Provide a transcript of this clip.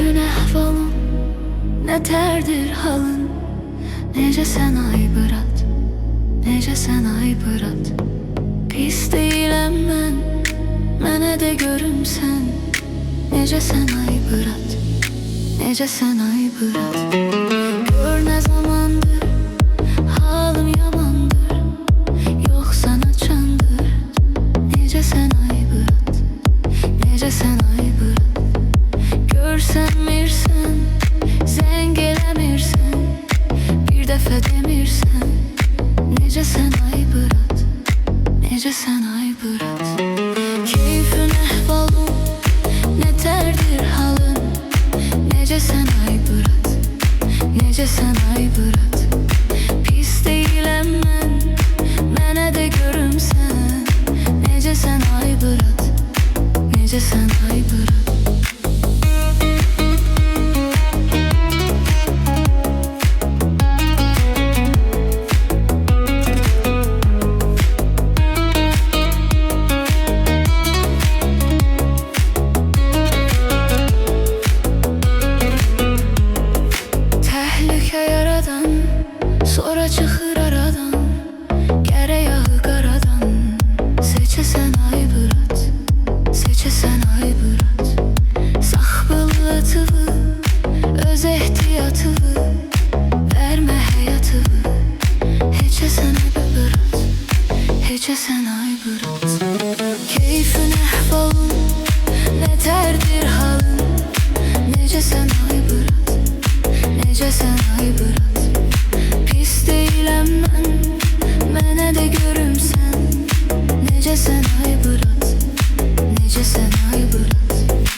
Keyfin əhvalın, nətərdir halın? Necəsən ay bırat, necəsən ay bırat? Pis deyiləm mən, mənə də görümsən. Necəsən ay bırat, necəsən ay bırat? Gör nə zamandır, halım yamandır, yoxsa naçandır. Necəsən ay bırat, necəsən ay bırat? Görsənmirsən, zəng eləmirsən, bir dəfə demirsən. Necəsən ay bırat, necəsən ay bırat? Keyfin əhvalın, nətərdir halın? Necəsən ay bırat, necəsən ay bırat? Pis deyiləm mən, mənə də görümsən. Necəsən ay bırat, necəsən ay bırat? Sonra çıxır aradan, gərək yağı qaradan. Seçəsən ay bırat, seçəsən ay bırat. Saxbılıtıvı, öz ehtiyatıvı, vermə həyatıvı. Heçəsən ay bırat, heçəsən ay bırat. Keyfin əhvalın, nətərdir halın? Necəsən ay bırat, necəsən ay bırat? Pis deyiləm mən, mənə də görümsən. Necəsən ay bırat, necəsən ay bırat?